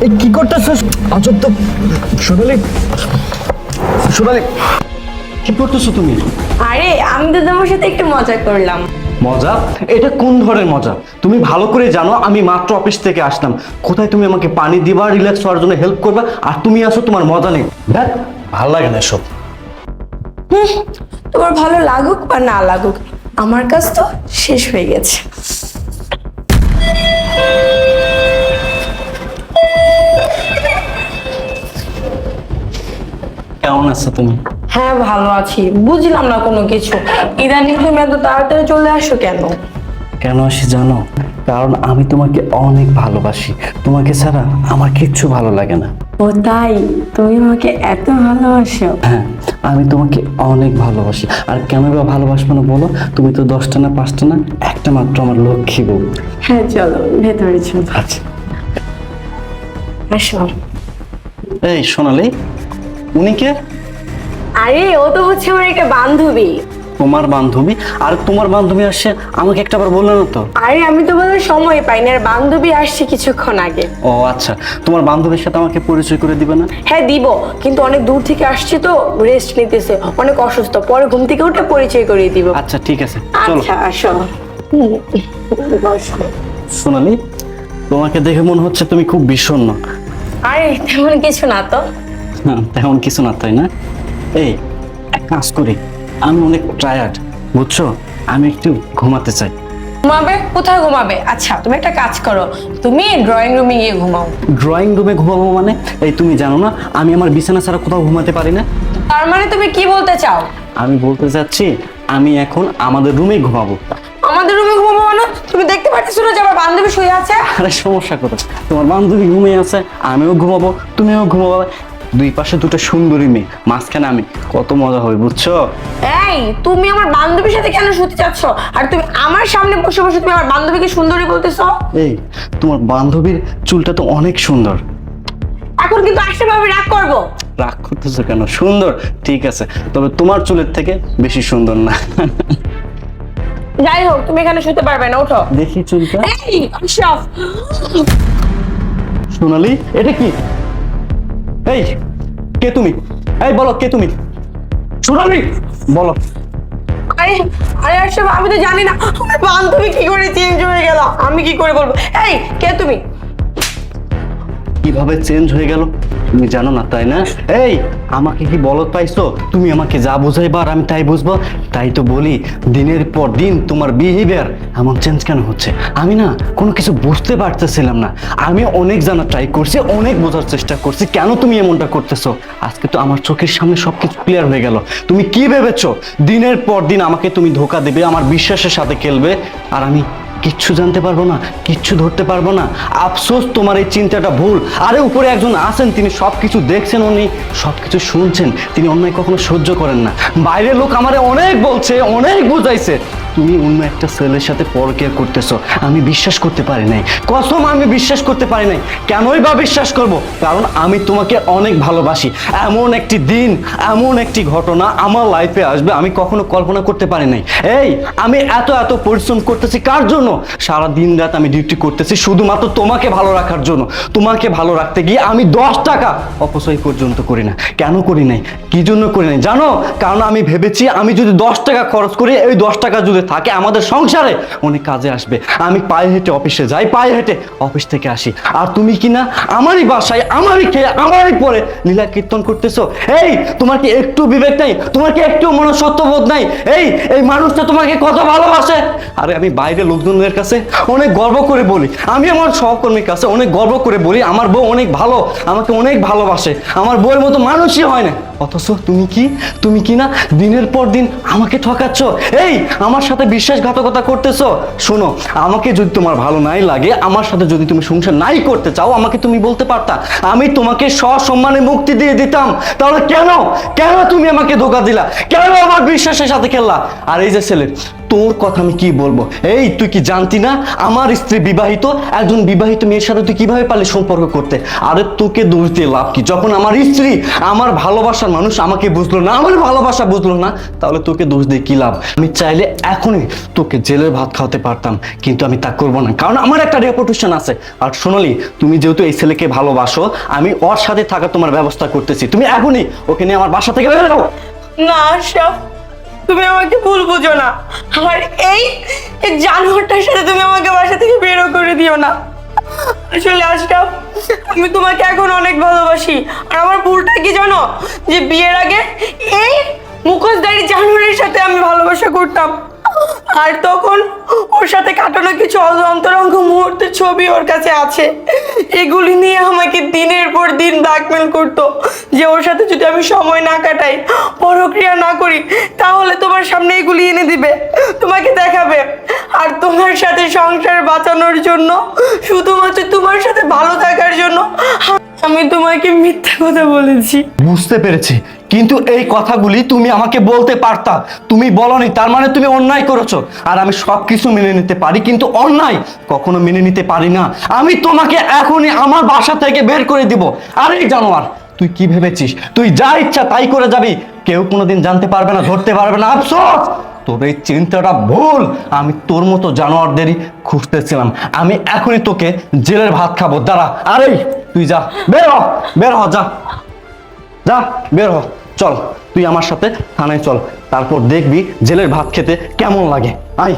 এই কি করতেছিস? আজব তো। সোনালি, সোনালি, কি করতেছো তুমি? আরে আমি তো তোমার সাথে একটু মজা করলাম। মজা? এটা কোন ধরনের মজা? তুমি ভালো করে জানো আমি মাত্র অফিস থেকে আসলাম। কোথায় তুমি আমাকে পানি দিবা, রিল্যাক্স হওয়ার জন্য হেল্প করবা, আর তুমি আসো তোমার মজা নেই। দেখ, ভালো লাগে না এসব। তোমার ভালো লাগুক বা না লাগুক, আমার কাজ তো শেষ হয়ে গেছে। কেমন আছো তুমি? হ্যাঁ ভালো আছি। বুঝলাম না কোনো কিছু, ইদানিং তুমি এত তাড়াতাড়ি চলে আসো কেন? কেন আসি জানো? কারণ আমি তোমাকে অনেক ভালোবাসি। তোমাকে ছাড়া আমার কিচ্ছু ভালো লাগে না। ও তাই? তুমি আমাকে এত ভালোবাসো? হ্যাঁ, আমি তোমাকে অনেক ভালোবাসি। আর কেন বা ভালোবাসবো না বলো? তুমি তো 10টা না 5টা না, একটা মাত্র আমার লক্ষ্মী বউ। হ্যাঁ চলো ভেতরে চলো। আচ্ছা। আসো। এই সোনালি, উনি কে? আরে ও তো হচ্ছে আমার একটা বান্ধবী। তোমার বান্ধবী? আর তোমার বান্ধবী আসছে, আমাকে একটাবার বললে না তো? আরে আমি তো বলার সময় পাইনি, আর বান্ধবী আসছে কিছুক্ষণ আগে। ও আচ্ছা, তোমার বান্ধবীর সাথে আমাকে পরিচয় করে দিবে না? হ্যাঁ দিব, কিন্তু অনেক দূর থেকে আসছে তো, রেস্ট নিতেছে, অনেক অসুস্থ, পরে ঘুম থেকে উঠে পরিচয় করিয়ে দিব। আচ্ছা ঠিক আছে, চলো। আচ্ছা আসো। বসো। সোনালি, তোমাকে দেখে মনে হচ্ছে তুমি খুব বিষণ্ণ। আরে তেমন কিছু না তো। হ্যাঁ, তেমন কিছু না তাই না? এই, এক কাজ করি, আমি অনেক টায়ার্ড, বুঝছো? আমি একটু ঘুমাতে চাই। ঘুমাবে? কোথায় ঘুমাবে? আচ্ছা তুমি একটা কাজ করো, তুমি ড্রয়িং রুমে গিয়ে ঘুমাও। ড্রয়িং রুমে ঘুমাবো মানে? এই তুমি জানো না আমি আমার বিছানা ছাড়া কোথাও ঘুমাতে পারি না? তার মানে তুমি কি বলতে চাও? আমি বলতে চাচ্ছি আমি এখন আমাদের রুমেই ঘুমাবো। আমাদের রুমে ঘুমাবো মানে? তুমি দেখতে পাচ্ছ না যে আমার বান্ধবী শুয়ে আছে? আরে সমস্যা কোথায়? তোমার বান্ধবী ঘুমিয়ে আছে, আমিও ঘুমাবো, তুমিও ঘুমাবো। দুই পাশে দুটো সুন্দরী মেয়ে, মাঝখানে আমি, কত মজা হবে বুঝছো? এই তুমি আমার বান্ধবীর সাথে কেন শুতে চাচ্ছ? আর তুমি আমার সামনে বসে বসে তুমি আমার বান্ধবীকে সুন্দরী বলতেছো? এই, তোমার বান্ধবীর চুলটা তো অনেক সুন্দর। এখন কিন্তু আসতে পারবে, রাগ করবো। রাগ করতেছো কেন? সুন্দর, ঠিক আছে, তবে তোমার চুলের থেকে বেশি সুন্দর না। যাই হোক, তুমি এখানে শুতে পারবে না, ওঠো। দেখি চুলটা। এই আশরাফ, সোনালি, এটা কি? এই, কে তুমি? এই বলো, কে তুমি? সোনালি, বলো। আরে আরে আশরাফ, আমি তো জানি না আমার বান্ধবী কি করে চেঞ্জ হয়ে গেল, আমি কি করে বলবো? এই কে তুমি? কিভাবে চেঞ্জ হয়ে গেল তুমি জানো না তাই না? এই, আমাকে কি বলত পাইছো? তুমি আমাকে যা বুঝাইবা আর আমি তাই বুঝবো। তাই তো বলি, দিনের পর দিন তোমার বিহেভিয়ার এমন চেঞ্জ কেন হচ্ছে? আমি না কোনো কিছু বুঝতে পারতেছিলাম না। আমি অনেক জানার ট্রাই করছি, অনেক বোঝার চেষ্টা করছি কেন তুমি এমনটা করতেছো। আজকে তো আমার চোখের সামনে সবকিছু ক্লিয়ার হয়ে গেল। তুমি কি ভেবেছো দিনের পর দিন আমাকে তুমি ধোঁকা দেবে, আমার বিশ্বাসের সাথে খেলবে, আর আমি কিচ্ছু জানতে পারবো না, কিচ্ছু ধরতে পারবো না? আফসোস, তোমার এই চিন্তাটা ভুল। আরে উপরে একজন আছেন, তিনি সবকিছু দেখছেন, উনি সবকিছু শুনছেন, তিনি অন্যায় কখনো সহ্য করেন না। বাইরের লোক আমারে অনেক বলছে, অনেক বুঝাইছে, তুমি অন্য একটা ছেলের সাথে পরকিয়া করতেছো। আমি বিশ্বাস করতে পারি নাই, কসম আমি বিশ্বাস করতে পারি নাই। কেনই বা বিশ্বাস করব? কারণ আমি তোমাকে অনেক ভালোবাসি। এমন একটি দিন, এমন একটি ঘটনা আমার লাইফে আসবে আমি কখনো কল্পনা করতে পারি নাই। এই, আমি এত এত পরিশ্রম করতেছি কার জন্য? সারা দিন রাত আমি ডিউটি করতেছি শুধুমাত্র তোমাকে ভালো রাখার জন্য। তোমাকে ভালো রাখতে গিয়ে আমি 10 টাকা অপচয় পর্যন্ত করি না। কেন করি নাই? কি জন্য করি নাই জানো? কারণ আমি ভেবেছি আমি যদি 10 টাকা খরচ করি, এই 10 টাকা যদি থাকে আমাদের সংসারে অনেক কাজে আসবে। আমি পায়ে হেঁটে অফিসে যাই, পায়ে হেঁটে অফিস থেকে আসি, আর তুমি কি না আমারই বাসায়, আমারই খেয়ে, আমারই পরে লীলা কীর্তন করতেছো। এই, তোমার কি একটু বিবেক নাই? তোমার কি একটু মনুষ্যত্ববোধ নাই? এই এই মানুষটা তোমাকে কত ভালোবাসে। আরে আমি বাইরে লোকজনের কাছে অনেক গর্ব করে বলি, আমি আমার সহকর্মীর কাছে অনেক গর্ব করে বলি আমার বউ অনেক ভালো, আমাকে অনেক ভালোবাসে, আমার বউয়ের মতো মানুষই হয় না। অথচ তুমি কি না দিনের পর দিন আমাকে ঠকাচ্ছ। এই, আমার সাথে বিশ্বাসঘাতকতা করতেছো। শোনো, আমাকে যদি তোমার ভালো নাই লাগে, আমার সাথে যদি তুমি সংসার নাই করতে চাও, আমাকে তুমি বলতে পারতা, আমি তোমাকে সসম্মানে মুক্তি দিয়ে দিতাম। তাহলে কেন কেন তুমি আমাকে ধোঁকা দিলা? কেন আমার বিশ্বাসের সাথে খেললা? আর এই যে ছেলে, তোর কথা আমি কি বলবো? এই, তুই কি জানতি না আমার স্ত্রী বিবাহিত? একজন বিবাহিত মেয়ের সাথে তুই কিভাবে পারলি সম্পর্ক করতে? আরে তোকে দোষ দিয়ে লাভ কি, যখন আমার স্ত্রী আমার ভালোবাসা ভালোবাসার মানুষ আমাকে বুঝলো না, আমার ভালোবাসা বুঝলো না, তাহলে তোকে দোষ দিয়ে কি লাভ? আমি চাইলে এখনই তোকে জেলের ভাত খাওয়াতে পারতাম, কিন্তু আমি তা করবো না, কারণ আমার একটা রেপুটেশন আছে। আর সোনালি, তুমি যেহেতু এই ছেলেকে ভালোবাসো, আমি ওর সাথে থাকা তোমার ব্যবস্থা করতেছি। তুমি এখনই ওকে নিয়ে আমার বাসা থেকে বের হও। না আশরাফ, তুমি আমাকে ভুল বুঝো না। আর এই এই জানোয়ারটার সাথে তুমি আমাকে বাসা থেকে বেরো করে দিও না। আসলে আশরাফ, আমি তোমাকে এখন অনেক ভালোবাসি। আর আমার ভুলটা কি জানো, যে বিয়ের আগে এই মুখোশধারী জানোয়ারের সাথে আমি ভালোবাসা করতাম, আর তখন ওর সাথে কাটানো কিছু অন্তরঙ্গ মুহূর্তের ছবি ওর কাছে আছে। এগুলি নিয়ে আমাকে দিনের পর দিন ব্ল্যাকমেল করতো যে ওর সাথে যদি আমি সময় না কাটাই, পরক্রিয়া না করি, তাহলে তোমার সামনে এগুলি এনে দিবে, তোমাকে দেখাবে। আর তোমার সাথে সংসার বাঁচানোর জন্য, শুধুমাত্র তোমার সাথে ভালো থাকার জন্য আমি তোমাকে মিথ্যা কথা বলেছি। বুঝতে পেরেছি, কিন্তু এই কথাগুলি তুমি আমাকে বলতে পারতা, তুমি বলনি, তার মানে তুমি অন্যায় করেছো। আর আমি সবকিছু মেনে নিতে পারি, কিন্তু অন্যায় কখনো মেনে নিতে পারি না। আমি তোমাকে এখনই আমার বাসা থেকে বের করে দিব। আরে জানোয়ার, তুই কি ভেবেছিস তুই যা ইচ্ছা তাই করে যাবি? কেউ কোনোদিন জানতে পারবে না, ধরতে পারবে না। আফসোস, তোর এই চিন্তাটা ভুল। আমি তোর মতো জানোয়ারদেরই খুঁজতেছিলাম। আমি এখনই তোকে জেলের ভাত খাবো, দাঁড়া। আরে তুই যা, বের হ, বের হ, যা যা, বের হ। চল, তুই আমার সাথে থানায় চল, তারপর দেখবি জেলের ভাত খেতে কেমন লাগে। আয়।